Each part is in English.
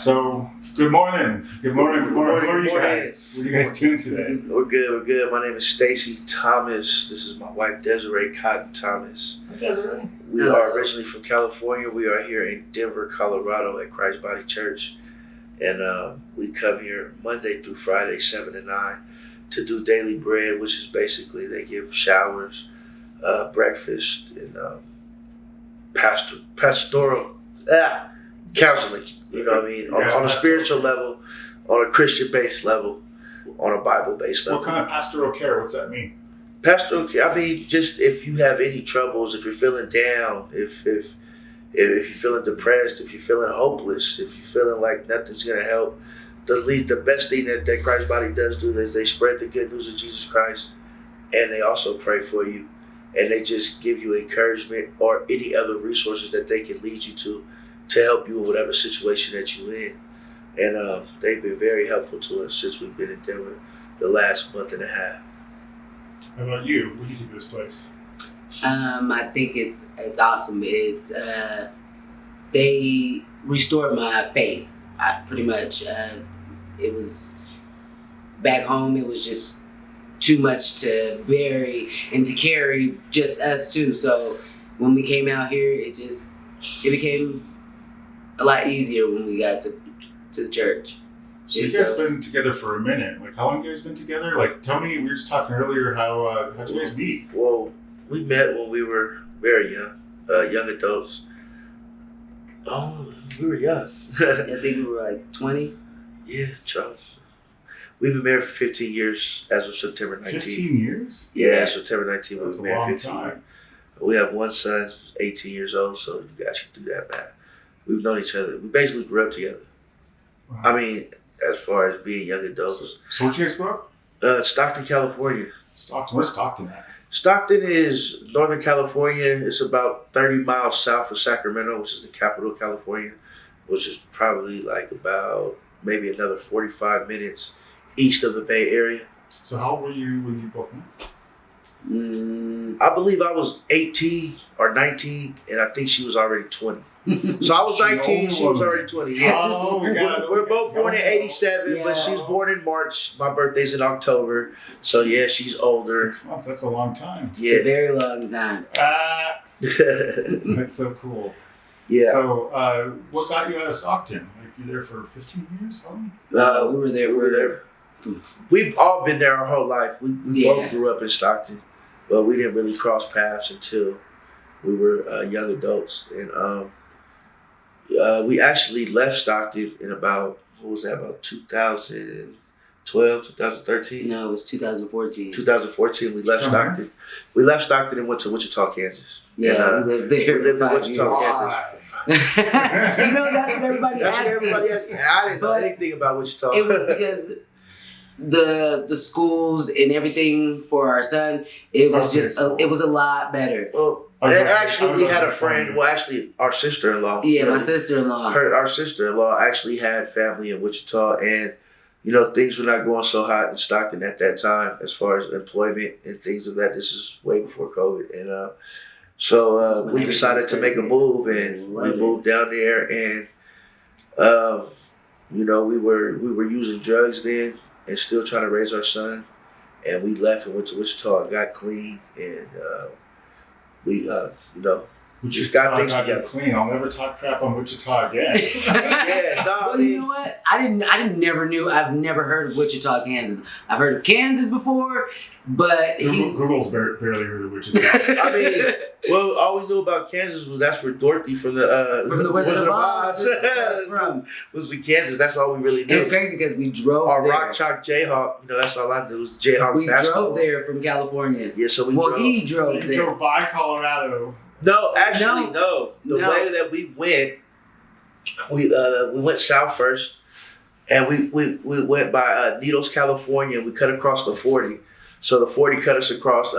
So, good morning. Good morning. Good morning. How are you guys? What are you guys doing today? We're good. My name is Stacey Thomas. This is my wife, Desiree Cotton Thomas. Hi, Desiree. We are originally from California. We are here in Denver, Colorado at Christ Body Church. And we come here Monday through Friday, 7 to 9, to do daily bread, which is basically they give showers, breakfast, and pastoral counseling. You know what I mean? On a spiritual level, on a Christian-based level, on a Bible-based level. What kind of pastoral care? What's that mean? Pastoral care, I mean, just if you have any troubles, if you're feeling down, if you're feeling depressed, if you're feeling hopeless, if you're feeling like nothing's going to help, the best thing that Christ Body does do is they spread the good news of Jesus Christ, and they also pray for you, and they just give you encouragement or any other resources that they can lead you to help you in whatever situation that you're in. And they've been very helpful to us since we've been in Denver the last month and a half. How about you? What do you think of this place? I think it's awesome. It's they restored my faith. I pretty much it was back home. It was just too much to bury and to carry, just us two. So when we came out here, it became a lot easier when we got to the church. So you guys been together for a minute. Like, how long have you guys been together? Like, tell me, we were just talking earlier, how'd you guys meet? Well, we met when we were very young, young adults. Oh, we were young. I think we were like 20. Yeah, Charles. We've been married for 15 years as of September 19th. 15 years? Yeah, September 19th. That's We've been married 15 years. We have one son, 18 years old, so you guys can do that math. We've known each other. We basically grew up together. Wow. I mean, as far as being young adults. So where'd you guys grow up? Stockton, California. Stockton. Where's Stockton at? Stockton is Northern California. It's about 30 miles south of Sacramento, which is the capital of California, which is probably like about maybe another 45 minutes east of the Bay Area. So how old were you when you both met? I believe I was 18 or 19, and I think she was already 20. So I was 19, she was already 20. Yeah. Oh, we're both born in 87, Yeah. but she was born in March. My birthday's in October. So yeah, she's older. 6 months, that's a long time. It's a very long time. That's so cool. Yeah. So what got you out of Stockton? Like, you there for 15 years? How long? We were there. We were there. We've all been there our whole life. We both grew up in Stockton, but we didn't really cross paths until we were young adults. And we actually left Stockton in about 2012, 2013? No, it was 2014. 2014, we left Stockton. We left Stockton and went to Wichita, Kansas. Yeah, And, we lived there. we lived in for 5 Wichita, years. Kansas. You know, that's what everybody That's what asked everybody us. asked. I didn't know anything about Wichita. It was because the schools and everything for our son, it was just it was a lot better. Well, we had a friend. Well, actually, our sister-in-law. Yeah, my sister-in-law. Our sister-in-law actually had family in Wichita, and things were not going so hot in Stockton at that time as far as employment and things of that. This is way before COVID, and so we decided to make a move, and we moved down there, and we were using drugs then and still trying to raise our son, and we left and went to Wichita and got clean, and we just got things together. Clean. I'll never talk crap on Wichita again. Yeah, no, Well, you know what? I've never heard of Wichita, Kansas. I've heard of Kansas before, but Google's barely heard of Wichita. I mean, well, all we knew about Kansas was that's where Dorothy from the Wizard of Oz was in Kansas. That's all we really knew. It's crazy because we drove Our there. Rock Chalk Jayhawk, that's all I knew was Jayhawk We basketball. drove there from California. Yeah, so we Well, drove. he drove So you there. drove by Colorado. No, actually, no. The No. way that we went, we went south first, and we went by Needles, California, and we cut across the 40. So the 40 cut us across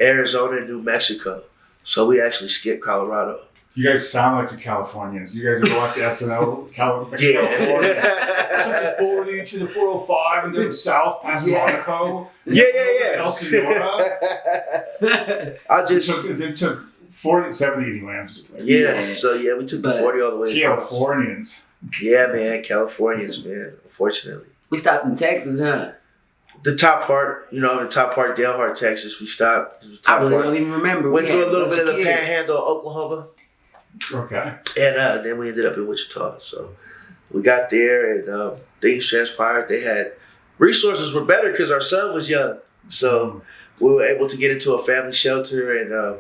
Arizona and New Mexico. So we actually skipped Colorado. You guys sound like you're Californians. You guys ever watch the SNL California? Yeah. Took the 40 to the 405 and then south past Monaco. Yeah. Elsinora. Then took 40, 70 anyway. I'm just playing. Yeah. So we took the 40 all the way across. Californians. Yeah, man, Californians, man, unfortunately. We stopped in Texas, huh? The top part, Dalhart, Texas, we stopped. The I top really part. don't even remember. Went We through had a little bunch bit of the kids. panhandle of Oklahoma. Okay. And then we ended up in Wichita. So we got there and things transpired. They had resources were better because our son was young. So we were able to get into a family shelter and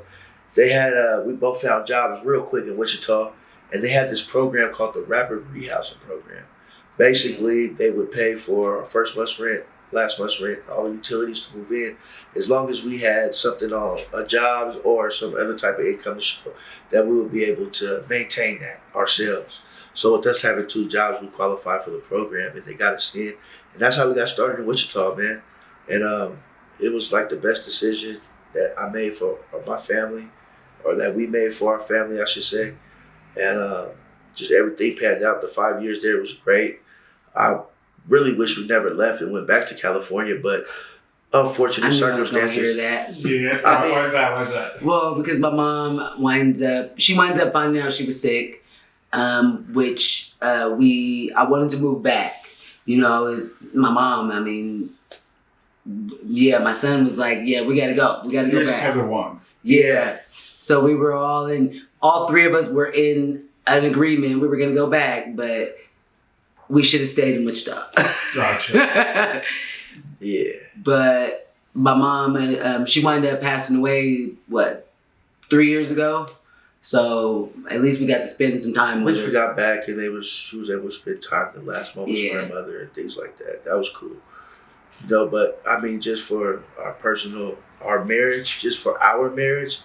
they had, we both found jobs real quick in Wichita. And they had this program called the Rapid Rehousing Program. Basically, they would pay for our first month's rent, last month's rent, all the utilities to move in, as long as we had something on jobs or some other type of income to show that we would be able to maintain that ourselves. So with us having 2 jobs, we qualified for the program and they got us in. And that's how we got started in Wichita, man. And it was like the best decision that I made for my family, or that we made for our family, I should say. And just everything panned out. The 5 years there was great. I really wish we never left and went back to California, but unfortunate I knew I was gonna hear circumstances. that. Yeah. Why is that? Why is that? Well, because my mom winds up finding out she was sick, which I wanted to move back. You know, it's my mom. I mean, yeah, my son was like, yeah, we gotta go. We gotta go You just back. have the one. Yeah. So we were all 3 of us were in an agreement. We were gonna go back, but we should have stayed in Wichita. Gotcha. Yeah. But my mom, she wound up passing away, 3 years ago? So at least we got to spend some time with Once her. we got back and she was able to spend time the last moments with Yeah. her mother and things like that. That was cool. But I mean, just for our marriage, just for our marriage,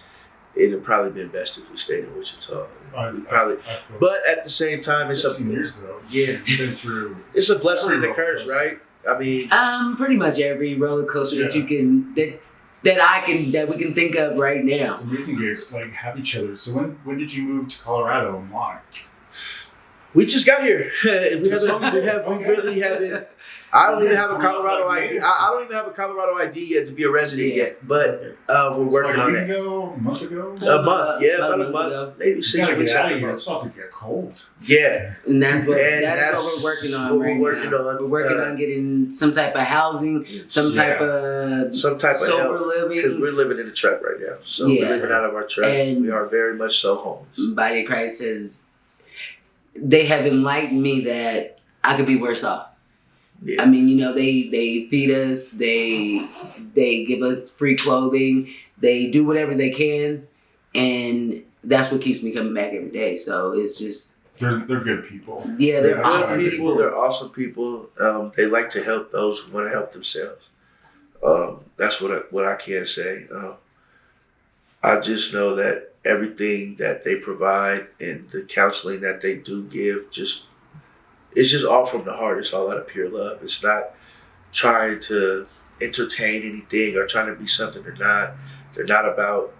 it'd have probably been best if we stayed in Wichita. I feel But at the same time, it's 15 years though. Yeah. You've been through. It's a blessing and a Every curse, roller right? I mean, Pretty much every roller coaster that Yeah. you can that we can think of right now. It's amazing you guys like have each other. So when did you move to Colorado and why? we just got here. we Okay. really haven't. I don't even have a We're Colorado like ID. natives. I don't even have a Colorado ID yet to be a resident Yeah. yet, but we're So working like a on week that. ago, a month ago. A month, yeah, about a month month, ago. maybe You 6 gotta weeks get out after of here. month. It's about to get cold. Yeah, And that's what And that's what we're working on what we're right working now. on. We're working on getting some type of housing, some type of some type of sober help because living. we're living in a truck right now. So Yeah. we're living out of our truck. And- we are very much so homeless. Body of Christ says they have enlightened me that I could be worse off. Yeah. I mean, you know, they feed us, they give us free clothing, they do whatever they can, and that's what keeps me coming back every day. So it's just They're good people. yeah, they're Yeah, that's awesome what I people. They're awesome people. They like to help those who want to help themselves. That's what I can say. I just know that everything that they provide and the counseling that they do give, it's just all from the heart. It's all out of pure love. It's not trying to entertain anything or trying to be something they're not. They're not about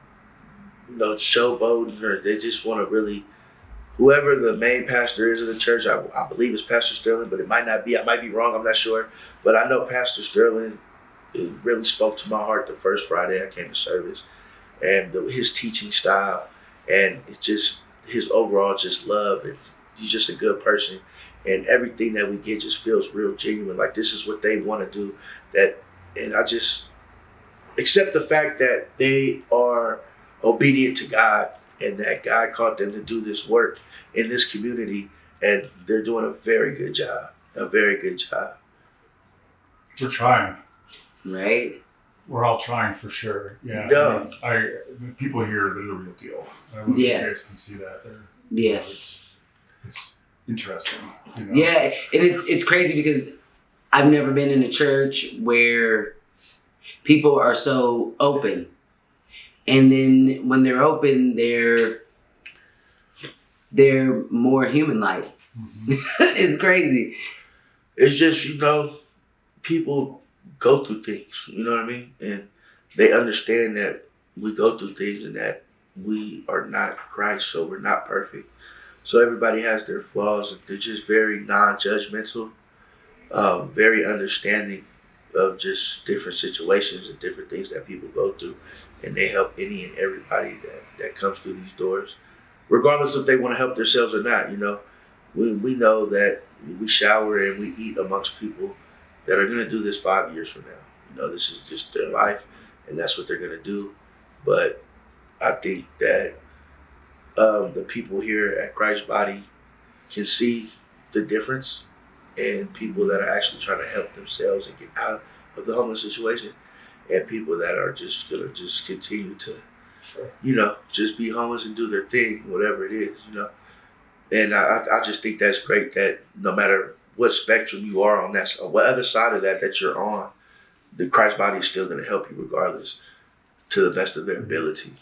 showboating, or they just want to really. Whoever the main pastor is of the church, I believe it's Pastor Sterling, but it might not be. I might be wrong. I'm not sure. But I know Pastor Sterling, it really spoke to my heart the first Friday I came to service. And his teaching style and it just his overall just love. And he's just a good person. And everything that we get just feels real genuine. Like this is what they want to do. And I just accept the fact that they are obedient to God and that God called them to do this work in this community, and they're doing a very good job. A very good job. We're trying. Right? We're all trying for sure. Yeah. Yeah. The people here, they're the real deal. I don't know if Yeah. you guys can see that. Yeah. It's interesting. You know? Yeah, and it's crazy because I've never been in a church where people are so open. And then when they're open, they're more human-like. Mhm. It's crazy. It's just, people go through things, you know what I mean? And they understand that we go through things and that we are not Christ, so we're not perfect. So everybody has their flaws, and they're just very non-judgmental, very understanding of just different situations and different things that people go through. And they help any and everybody that comes through these doors, regardless if they want to help themselves or not. we know that we shower and we eat amongst people that are going to do this 5 years from now. This is just their life, and that's what they're going to do. But I think that the people here at Christ Body can see the difference in people that are actually trying to help themselves and get out of the homeless situation, and people that are just going to just continue to, just be homeless and do their thing, whatever it is, And I just think that's great that no matter what spectrum you are on, that's what other side of that you're on, the Christ Body is still going to help you regardless, to the best of their ability.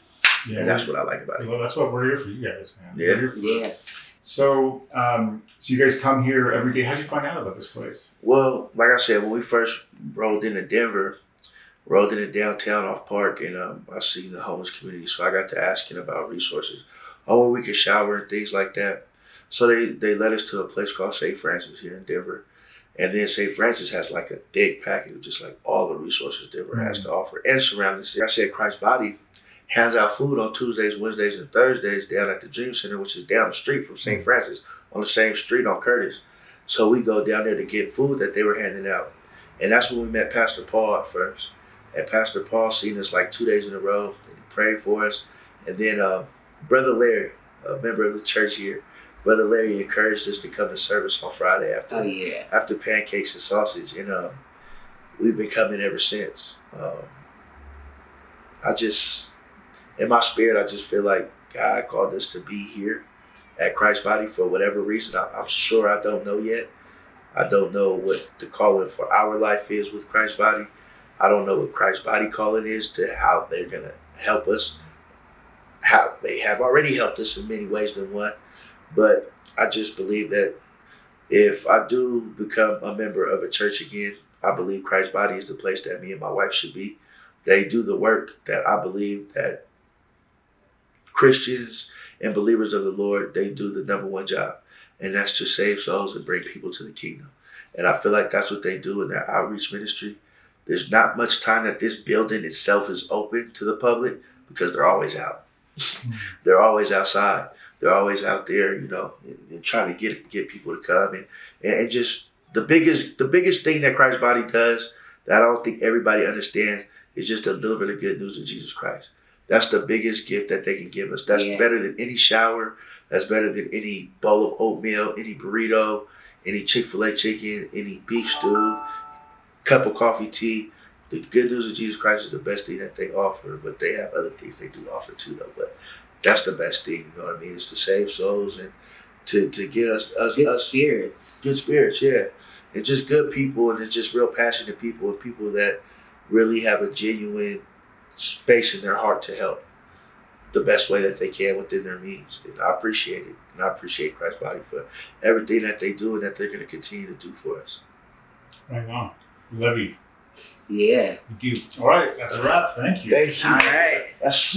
Yeah, and that's what I like about it. Well, that's what we're here for, you guys, man. Yeah. We're here for. Yeah. So, so you guys come here every day. How'd you find out about this place? Well, like I said, when we first rolled into Denver, rolled into downtown off Park, and I seen the homeless community, so I got to asking about resources, where we could shower and things like that. So they led us to a place called St. Francis here in Denver. And then St. Francis has like a thick package, just like all the resources Denver has to offer and surrounding cities. Like I said, Christ Body hands out food on Tuesdays, Wednesdays, and Thursdays down at the Dream Center, which is down the street from St. Francis, on the same street on Curtis. So we go down there to get food that they were handing out. And that's when we met Pastor Paul at first. And Pastor Paul seen us like 2 days in a row, and he prayed for us. And then Brother Larry, a member of the church here, Brother Larry encouraged us to come to service on Friday after pancakes and sausage, and we've been coming ever since. In my spirit, I just feel like God called us to be here at Christ Body for whatever reason. I'm sure I don't know yet. I don't know what the calling for our life is with Christ Body. I don't know what Christ Body calling is to how they're going to help us. How they have already helped us in many ways than one. But I just believe that if I do become a member of a church again, I believe Christ Body is the place that me and my wife should be. They do the work that I believe that Christians and believers of the Lord, they do the number one job. And that's to save souls and bring people to the kingdom. And I feel like that's what they do in their outreach ministry. There's not much time that this building itself is open to the public because they're always out. They're always outside. They're always out there, and trying to get people to come and just the biggest thing that Christ Body does that I don't think everybody understands is just to deliver the good news of Jesus Christ. That's the biggest gift that they can give us. That's better than any shower. That's better than any bowl of oatmeal, any burrito, any Chick-fil-A chicken, any beef stew, cup of coffee, tea. The good news of Jesus Christ is the best thing that they offer, but they have other things they do offer too, though. But that's the best thing, you know what I mean? It's to save souls and to get us spirits. Good spirits, yeah. And just good people, and it's just real passionate people, and people that really have a genuine space in their heart to help the best way that they can within their means. And I appreciate it. And I appreciate Christ Body for everything that they do and that they're going to continue to do for us. Right on. Love you. Yeah. We do. All right. That's a wrap. Thank you. Thank you. All right. That's